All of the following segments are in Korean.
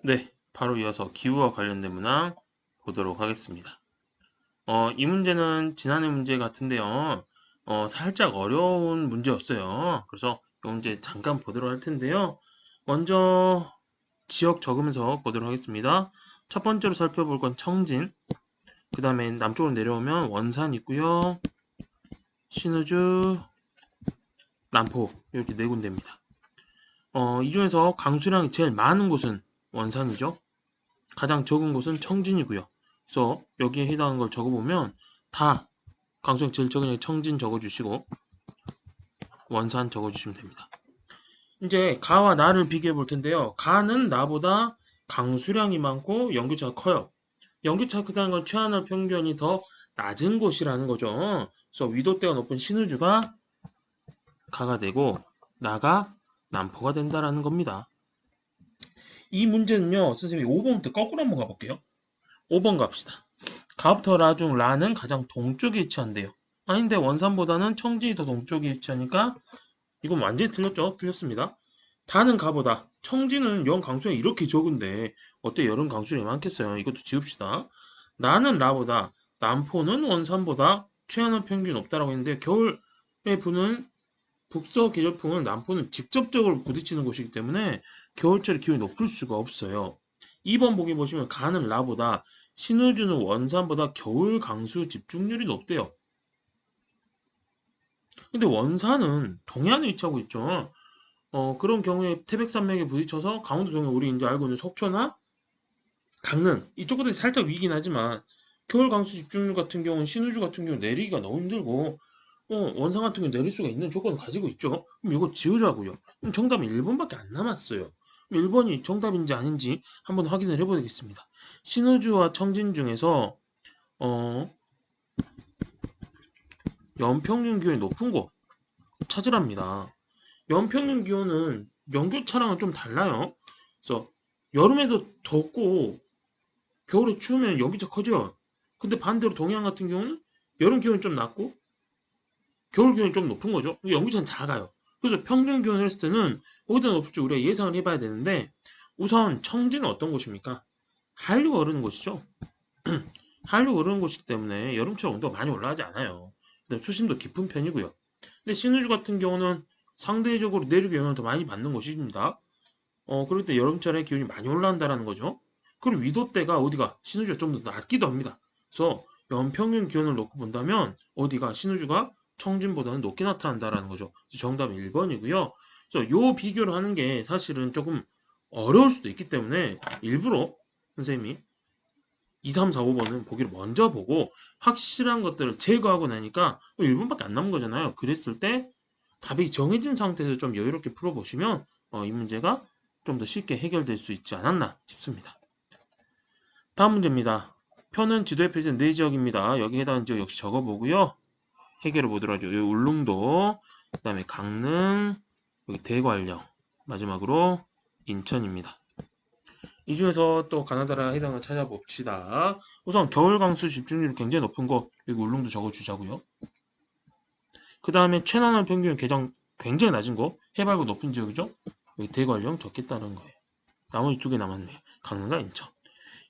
네, 바로 이어서 기후와 관련된 문항 보도록 하겠습니다. 이 문제는 지난해 문제 같은데요. 살짝 어려운 문제였어요. 그래서 이 문제 잠깐 보도록 할 텐데요. 먼저 지역 적으면서 보도록 하겠습니다. 첫 번째로 살펴볼 건 청진, 그 다음에 남쪽으로 내려오면 원산 있고요. 신의주, 남포 이렇게 네 군데입니다. 이 중에서 강수량이 제일 많은 곳은 원산이죠. 가장 적은 곳은 청진이고요. 그래서 여기에 해당하는 걸 적어보면 다 강수량 제일 적은 청진 적어주시고 원산 적어주시면 됩니다. 이제 가와 나를 비교해 볼 텐데요. 가는 나보다 강수량이 많고 연교차가 커요. 연교차가 크다는 건 최하늘 평균이 더 낮은 곳이라는 거죠. 그래서 위도대가 높은 신우주가 가가 되고 나가 남포가 된다라는 겁니다. 이 문제는요. 선생님이 5번부터 거꾸로 한번 가볼게요. 5번 갑시다. 가부터 라 중 라는 가장 동쪽에 위치한대요. 아닌데 원산보다는 청진이 더 동쪽에 위치하니까 이건 완전히 틀렸죠? 틀렸습니다. 다는 가보다 청진은 영 강수량이 이렇게 적은데 어때 여름 강수량이 많겠어요? 이것도 지웁시다. 나는 라보다 남포는 원산보다 최하늘 평균이 높다라고 했는데 겨울에 부는 북서 계절풍은 남포는 직접적으로 부딪히는 곳이기 때문에 겨울철에 기온이 높을 수가 없어요. 2번 보기 보시면 가는 라보다 신우주는 원산보다 겨울 강수 집중률이 높대요. 근데 원산은 동해안에 위치하고 있죠. 그런 경우에 태백산맥에 부딪혀서 강원도 동해 우리 이제 알고 있는 속초나 강릉 이쪽보다 살짝 위긴 하지만 겨울 강수 집중률 같은 경우는 신우주 같은 경우 내리기가 너무 힘들고 원산 같은 경우 내릴 수가 있는 조건을 가지고 있죠. 그럼 이거 지우자고요. 그럼 정답은 1번밖에 안 남았어요. 1번이 정답인지 아닌지 한번 확인을 해보겠습니다. 신우주와 청진 중에서 어, 연평균 기온이 높은 곳 찾으랍니다. 연평균 기온은 연교차랑은 좀 달라요. 그래서 여름에도 덥고 겨울에 추우면 연기차 커져요. 근데 반대로 동해안 같은 경우는 여름 기온이 좀 낮고 겨울 기온이 좀 높은 거죠. 연기차는 작아요. 그래서 평균 기온을 했을 때는 어디다 높을지 우리가 예상을 해봐야 되는데 우선 청진은 어떤 곳입니까? 한류가 흐르는 곳이죠. 한류가 흐르는 곳이기 때문에 여름철 온도가 많이 올라가지 않아요. 그다음에 수심도 깊은 편이고요. 근데 신우주 같은 경우는 상대적으로 내륙의 영향을 더 많이 받는 곳입니다. 그럴 때 여름철에 기온이 많이 올라간다는 거죠. 그리고 위도대가 어디가 신우주가 좀 더 낮기도 합니다. 그래서 연평균 기온을 놓고 본다면 어디가 신우주가 청진보다는 높게 나타난다라는 거죠. 정답은 1번이고요. 그래서 요 비교를 하는 게 사실은 조금 어려울 수도 있기 때문에 일부러 선생님이 2, 3, 4, 5번은 보기를 먼저 보고 확실한 것들을 제거하고 나니까 1번밖에 안 남은 거잖아요. 그랬을 때 답이 정해진 상태에서 좀 여유롭게 풀어보시면 이 문제가 좀 더 쉽게 해결될 수 있지 않았나 싶습니다. 다음 문제입니다. 표는 지도에 표시된 4지역입니다. 여기에 해당하는 지역 역시 적어보고요. 해결해 보도록 하죠. 여기 울릉도, 그 다음에 강릉, 여기 대관령, 마지막으로 인천입니다. 이 중에서 또 가나다라 해당을 찾아봅시다. 우선 겨울 강수 집중률이 굉장히 높은 거 여기 울릉도 적어주자고요. 그 다음에 최난한 평균 굉장히 낮은 거 해발고 높은 지역이죠. 여기 대관령 적겠다는 거예요. 나머지 2개 남았네요. 강릉과 인천.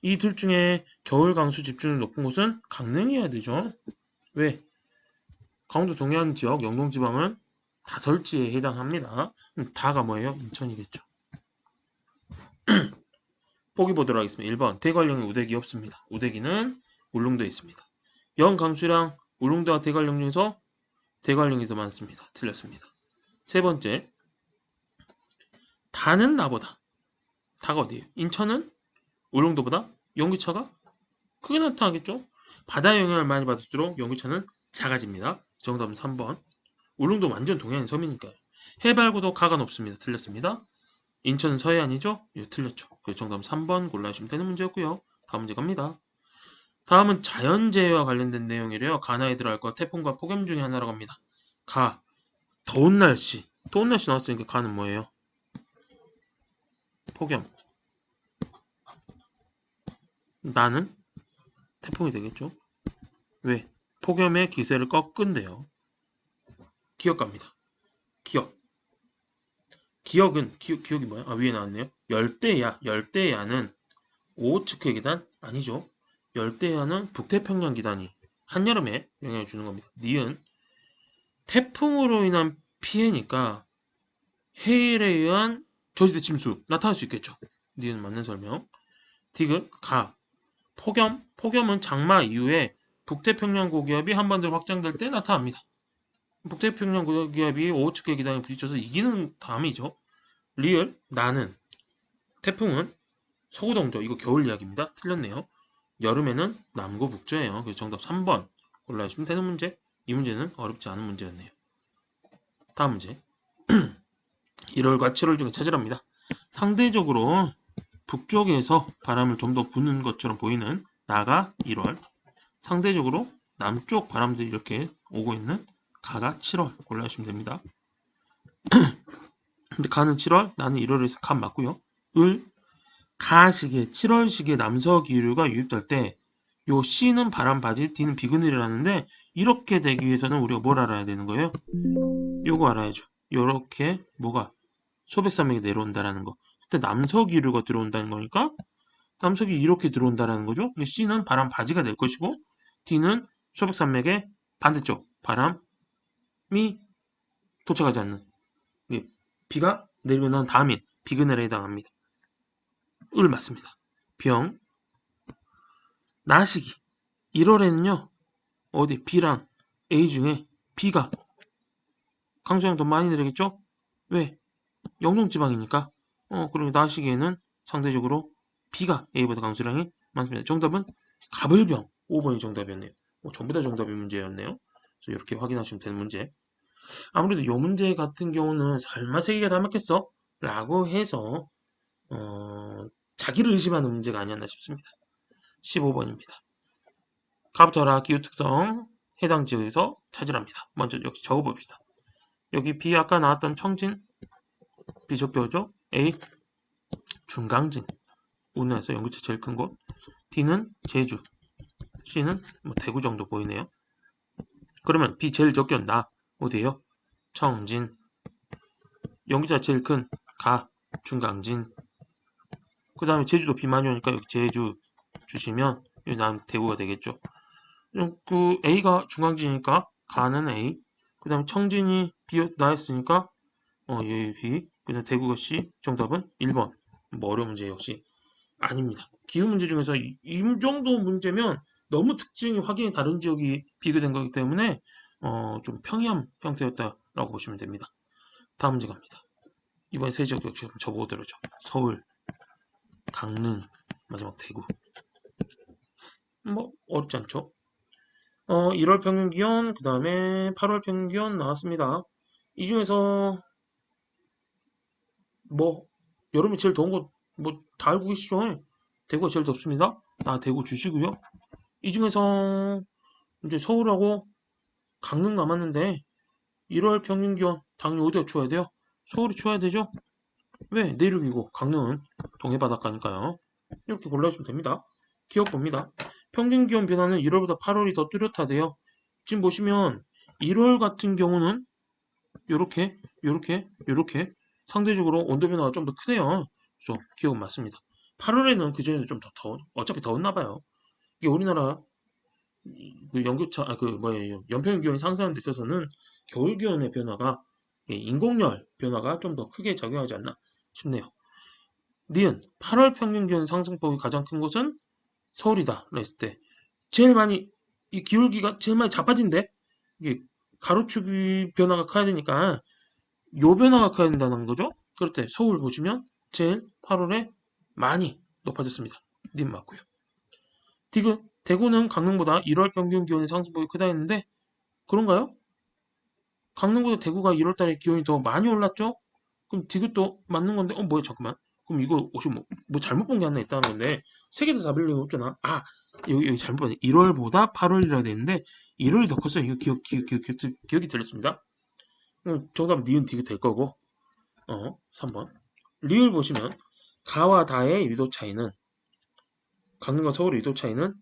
이 둘 중에 겨울 강수 집중률 높은 곳은 강릉이어야 되죠. 왜? 강원도 동해안 지역, 영동 지방은 다설지에 해당합니다. 다가 뭐예요? 인천이겠죠. 보기 보도록 하겠습니다. 1번 대관령에 우대기 없습니다. 우대기는 울릉도에 있습니다. 연 강수량 울릉도와 대관령 중에서 대관령이 더 많습니다. 틀렸습니다. 세 번째 다는 나보다 다가 어디예요? 인천은 울릉도보다 연기차가 크게 나타나겠죠? 바다의 영향을 많이 받을수록 연기차는 작아집니다. 정답은 3번. 울릉도 완전 동해안 섬이니까요. 해발고도 가가 높습니다. 틀렸습니다. 인천은 서해안이죠? 예, 틀렸죠. 그래서 정답은 3번 골라주시면 되는 문제였고요. 다음 문제 갑니다. 다음은 자연재해와 관련된 내용이래요. 가나에 들어갈 거 태풍과 폭염 중에 하나라고 합니다. 가, 더운 날씨. 더운 날씨 나왔으니까 가는 뭐예요? 폭염. 나는 태풍이 되겠죠? 왜? 폭염의 기세를 꺾은대요. 기억 갑니다. 기억. 기억이 뭐야? 아, 위에 나왔네요. 열대야는 오호츠크의 기단? 아니죠. 열대야는 북태평양 기단이 한여름에 영향을 주는 겁니다. 니은 태풍으로 인한 피해니까 해일에 의한 저지대 침수 나타날 수 있겠죠. 니은 맞는 설명. 디귿 폭염은 장마 이후에 북태평양 고기압이 한반도로 확장될 때 나타납니다. 북태평양 고기압이 오호츠크의 기단에 부딪혀서 이기는 다음이죠. 리을 나는 태풍은 서구동쪽 이거 겨울 이야기입니다. 틀렸네요. 여름에는 남고 북저예요. 그래서 정답 3번 골라주시면 되는 문제. 이 문제는 어렵지 않은 문제였네요. 다음 문제. 1월과 7월 중에 찾으랍니다. 상대적으로 북쪽에서 바람을 좀 더 부는 것처럼 보이는 나가 1월, 상대적으로 남쪽 바람들이 이렇게 오고 있는 가가 7월 골라주시면 됩니다. 근데 가는 7월, 나는 1월에서 간 맞고요. 가시기에 7월시기에 남서기류가 유입될 때 요 C는 바람 바지, D는 비그늘이라는데 이렇게 되기 위해서는 우리가 뭘 알아야 되는 거예요? 요거 알아야죠. 요렇게 뭐가 소백산맥이 내려온다라는 거. 그때 남서기류가 들어온다는 거니까 남석이 이렇게 들어온다라는 거죠. C는 바람 바지가 될 것이고 D는 소백산맥의 반대쪽 바람이 도착하지 않는 비가 내리고 난 다음인 비그넬에 해당합니다. 맞습니다. 병 나시기 1월에는요 어디 B랑 A 중에 B가 강수량 더 많이 내리겠죠? 왜? 영동지방이니까 그러니까 나시기에는 상대적으로 B가 A보다 강수량이 많습니다. 정답은 가불병 5번이 정답이었네요. 전부 다 정답이 문제였네요. 그래서 이렇게 확인하시면 되는 문제. 아무래도 이 문제 같은 경우는 설마 세 개가 다 맞겠어? 라고 해서 자기를 의심하는 문제가 아니었나 싶습니다. 15번입니다. 가부터라 기후특성 해당 지역에서 찾으랍니다. 먼저 역시 적어봅시다. 여기 B 아까 나왔던 청진 비적도죠. A 중강진 우리나라에서 연구체 제일 큰 곳. D는 제주, C는 뭐 대구 정도 보이네요. 그러면 B 제일 적게 나 어디에요? 청진. 연기자 제일 큰 가, 중강진. 그 다음에 제주도 비 많이 오니까 여기 제주 주시면 여기 남 대구가 되겠죠. 그 A가 중강진이니까 가는 A. 그 다음에 청진이 B 나였으니까 여기 B. 그 다음에 대구가 C. 정답은 1번. 뭐 어려운 문제 역시 아닙니다. 기후 문제 중에서 이 정도 문제면 너무 특징이 확연히 다른 지역이 비교된 거기 때문에 좀 평이한 형태였다라고 보시면 됩니다. 다음 문제 갑니다. 이번에 세 지역 역시 저보더라죠. 서울, 강릉, 마지막 대구. 뭐 어렵지 않죠? 1월 평균 기온, 그 다음에 8월 평균 기온 나왔습니다. 이 중에서 뭐 여름이 제일 더운 거 뭐 다 알고 계시죠? 대구가 제일 덥습니다. 대구 주시고요. 이 중에서 이제 서울하고 강릉 남았는데 1월 평균 기온 당연히 어디가 추워야 돼요? 서울이 추워야 되죠? 왜? 내륙이고 강릉은 동해 바닷가니까요. 이렇게 골라주시면 됩니다. 기억 봅니다. 평균 기온 변화는 1월보다 8월이 더 뚜렷하대요. 지금 보시면 1월 같은 경우는 요렇게 상대적으로 온도 변화가 좀 더 크네요. 그래서 기억은 맞습니다. 8월에는 그전에도 좀 더 어차피 더웠나 봐요. 이게 우리나라 그 연교차 연평균 기온이 상승하는 데 있어서는 겨울 기온의 변화가 인공열 변화가 좀 더 크게 작용하지 않나 싶네요. 니은 8월 평균 기온 상승폭이 가장 큰 곳은 서울이다. 했을 때 제일 많이 이 기울기가 제일 많이 자빠진데 이게 가로축이 변화가 커야 되니까 요 변화가 커야 된다는 거죠. 그럴 때 서울 보시면 제일 8월에 많이 높아졌습니다. 님 맞고요. 디귿 대구는 강릉보다 1월 평균 기온의 상승폭이 크다 했는데 그런가요? 강릉보다 대구가 1월달에 기온이 더 많이 올랐죠? 그럼 디귿도 맞는 건데 뭐야 잠깐만 그럼 이거 혹시 뭐 잘못 본 게 하나 있다는 건데 세 개 다 답일 리가 없잖아. 여기 잘못 봤네. 1월보다 8월이라 되는데 1월이 더 컸어요. 이거 기억이 들렸습니다. 정답은 니은 디귿 될 거고 3번 리을 보시면 가와 다의 유도 차이는 강릉과 서울의 유도 차이는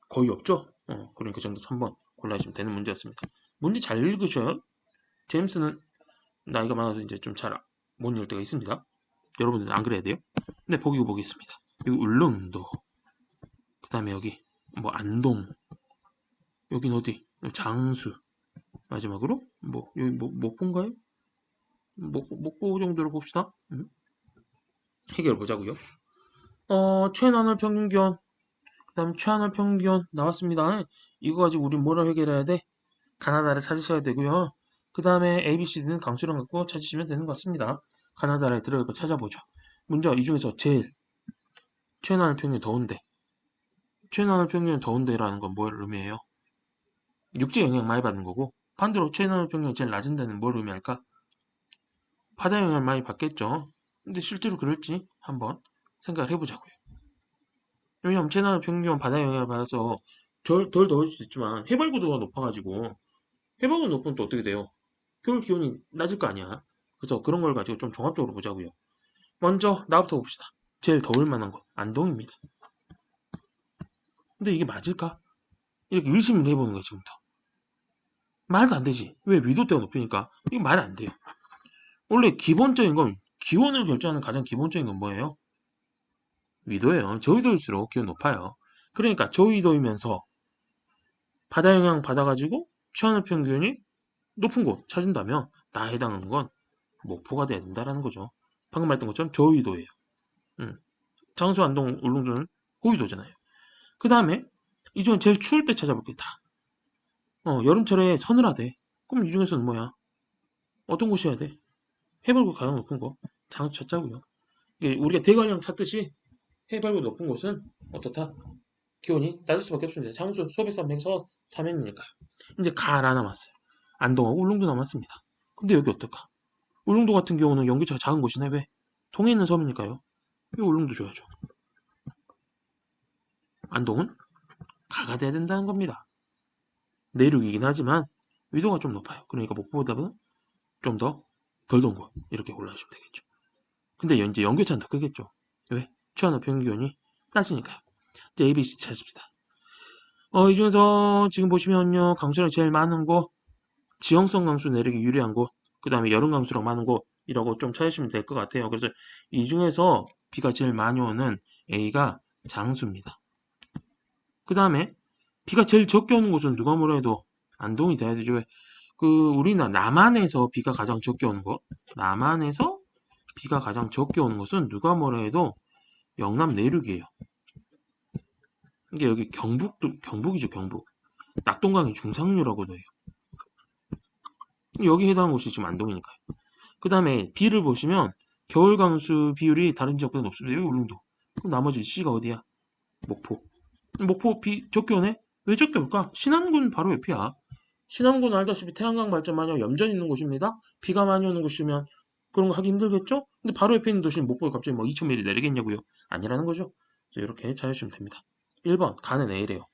거의 없죠. 그러니까 정답 3번 골라주시면 되는 문제였습니다. 문제 잘 읽으셔요. 제임스는 나이가 많아서 이제 좀 잘 못 이룰 때가 있습니다. 여러분들은 안 그래야 돼요. 근데 보기고 보겠습니다. 여기 울릉도, 그 다음에 여기 뭐 안동, 여긴 어디? 장수, 마지막으로 뭐 여기 뭐 목포인가요? 목포 정도로 봅시다. 해결 보자고요. 최나널 평균기온, 그 다음 최하늘 평균기온 나왔습니다. 이거 가지고 우리 뭐라 해결해야 돼? 가나다를 찾으셔야 되고요. 그 다음에 ABCD는 강수량 갖고 찾으시면 되는 것 같습니다. 가나다라에 들어갈 거 찾아보죠. 먼저 이 중에서 제일 최나늘 평균 더운데, 최나늘 평균 더운데라는 건 뭘 의미해요? 육지 영향 많이 받는 거고, 반대로 최나늘 평균이 제일 낮은 데는 뭘 의미할까? 바다 영향을 많이 받겠죠. 근데 실제로 그럴지 한번 생각을 해보자고요. 왜냐면 최나늘 평균은 바다 영향을 받아서 덜 더울 수 있지만 해발고도가 높아가지고 해발고도 높으면 또 어떻게 돼요? 겨울 기온이 낮을 거 아니야. 그래서 그런 걸 가지고 좀 종합적으로 보자고요. 먼저 나부터 봅시다. 제일 더울 만한 곳 안동입니다. 근데 이게 맞을까? 이렇게 의심을 해보는 거야 지금부터. 말도 안 되지. 왜 위도대가 높으니까 이게 말이 안 돼요. 원래 기본적인 건 기온을 결정하는 가장 기본적인 건 뭐예요? 위도예요. 저위도일수록 기온 높아요. 그러니까 저위도이면서 바다 영향 받아가지고 최하늘 평균이 높은 곳 찾은다면 나 해당하는 건 목포가 돼야 된다라는 거죠. 방금 말했던 것처럼 저위도예요. 장수, 안동, 울릉도는 고위도잖아요. 그 다음에 이 중에 제일 추울 때 찾아볼겠다. 여름철에 서늘하대. 그럼 이 중에서는 뭐야? 어떤 곳이 해야 돼? 해발고 가장 높은 곳. 장수 찾자고요. 이게 우리가 대관령 찾듯이 해발고 높은 곳은 어떻다? 기온이 낮을 수밖에 없습니다. 장수, 소백산맥서 사면이니까요. 이제 가라 남았어요. 안동하고 울릉도 남았습니다. 근데 여기 어떨까? 울릉도 같은 경우는 연교차가 작은 곳이네. 왜? 통에 있는 섬이니까요. 이 울릉도 줘야죠. 안동은 가가 돼야 된다는 겁니다. 내륙이긴 하지만 위도가 좀 높아요. 그러니까 목포보다는 좀 더 덜 더운 곳 이렇게 골라주시면 되겠죠. 근데 이제 연교차는 더 크겠죠. 왜? 최하늘 평균기온이 낮으니까요. 이제 ABC 찾읍시다. 이 중에서 지금 보시면요. 강수량이 제일 많은 곳, 지형성 강수 내리기 유리한 곳, 그 다음에 여름 강수량 많은 곳이라고 좀 찾으시면 될 것 같아요. 그래서 이 중에서 비가 제일 많이 오는 A가 장수입니다. 그 다음에 비가 제일 적게 오는 곳은 누가 뭐라 해도 안동이 돼야 되죠. 우리나라 남한에서 비가 가장 적게 오는 곳, 남한에서 비가 가장 적게 오는 곳은 누가 뭐라 해도 영남 내륙이에요. 이게 여기 경북이죠, 경북. 낙동강이 중상류라고도 해요. 여기 해당하는 곳이 지금 안동이니까요. 그 다음에 B를 보시면 겨울 강수 비율이 다른 지역보다 높습니다. 여기 울릉도. 그럼 나머지 C가 어디야? 목포. 목포 비 적게 오네? 왜 적게 올까? 신안군 바로 옆이야. 신안군 알다시피 태양광 발전 마냥 염전 있는 곳입니다. 비가 많이 오는 곳이면 그런 거 하기 힘들겠죠? 근데 바로 옆에 있는 도시는 목포에 갑자기 뭐 2000mm 내리겠냐고요? 아니라는 거죠. 그래서 이렇게 찾으시면 됩니다. 1번 가는 A래요.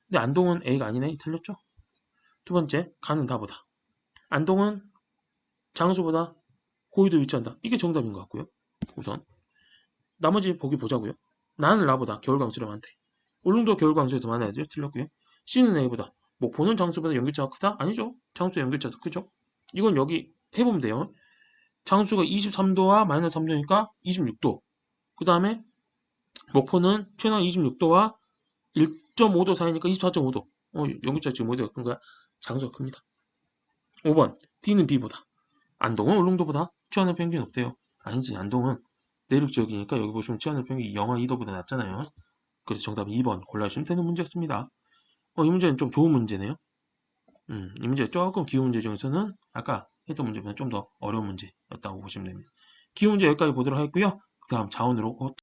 근데 안동은 A가 아니네. 틀렸죠? 두 번째 가는 다보다. 안동은 장수보다 고위도 위치한다. 이게 정답인 것 같고요. 우선 나머지 보기 보자고요. 나는 라보다 겨울 강수를 많대. 울릉도 겨울 강수가 더 많아야죠. 틀렸고요. C는 A보다. 목포는 장수보다 연교차가 크다? 아니죠. 장수 연교차도 크죠. 이건 여기 해보면 돼요. 장수가 23도와 마이너스 3도니까 26도. 그 다음에 목포는 최나 26도와 1.5도 사이니까 24.5도. 연교차 지금 어디가 큰 거야? 장수가 큽니다. 5번 D는 B보다. 안동은 울릉도보다 최하늘 평균이 높대요. 아니지. 안동은 내륙 지역이니까 여기 보시면 최하늘 평균이 영하 2도보다 낮잖아요. 그래서 정답 2번 골라주시면 되는 문제였습니다. 이 문제는 좀 좋은 문제네요. 이 문제 조금 기후 문제 중에서는 아까 했던 문제보다 좀 더 어려운 문제였다고 보시면 됩니다. 기후 문제 여기까지 보도록 하겠고요. 그 다음 자원으로